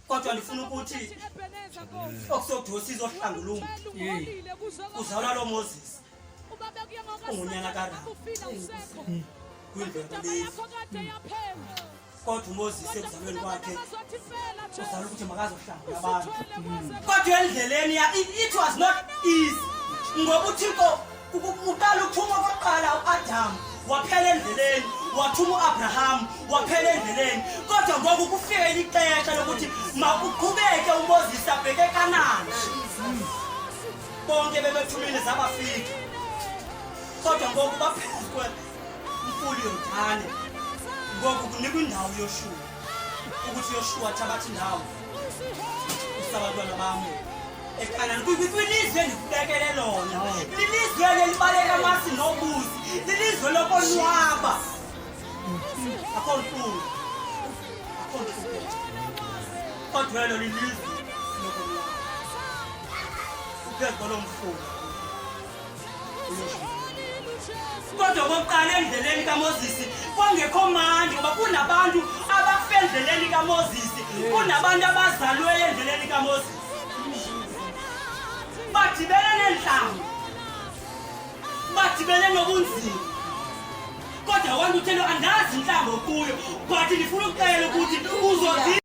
kodwa ndifuna ukuthi okusodosa izohlangulunga uzalwa lo Moses ungunyana kaRamu kwindlela leyo kodwa uMoses ekuzalweni kwakhe uzalwa ukuthi makazohlangula abantu kodwa endleleni it was not easy ngoba uThixo uqala ukuthuma kokuqala uAdam waphela endleleni wathuma uAbraham waphela endleleni kodwa ngoku kufika ixesha lokuthi makuqhubeke uMoses abheke eKhanani bonke bebethumile zabafika kodwa ngoku baphezwe umfuli yoDani ngoku kunikwa indawo yoShuwa ukuthi yoShuwa thatha indawo usabantwana bami eKhanani kwilizwe likubekele lona lilizwe elibaleka amasi nobusi lilizwe lokonwaba akho mfulu kodwa lo lilizwe lokonwaba ubheka lo mfulu kodwa kokuqala endleleni kaMoses kwangekho manje ngoba kunabantu abafendleleni kaMoses kunabantu abazalwe endleleni kaMoses badibene nenhlangu badibene nobunzima kodwa wantu uthelo andazi inhlango kuyo but ngifuna ukucela ukuthi uzozi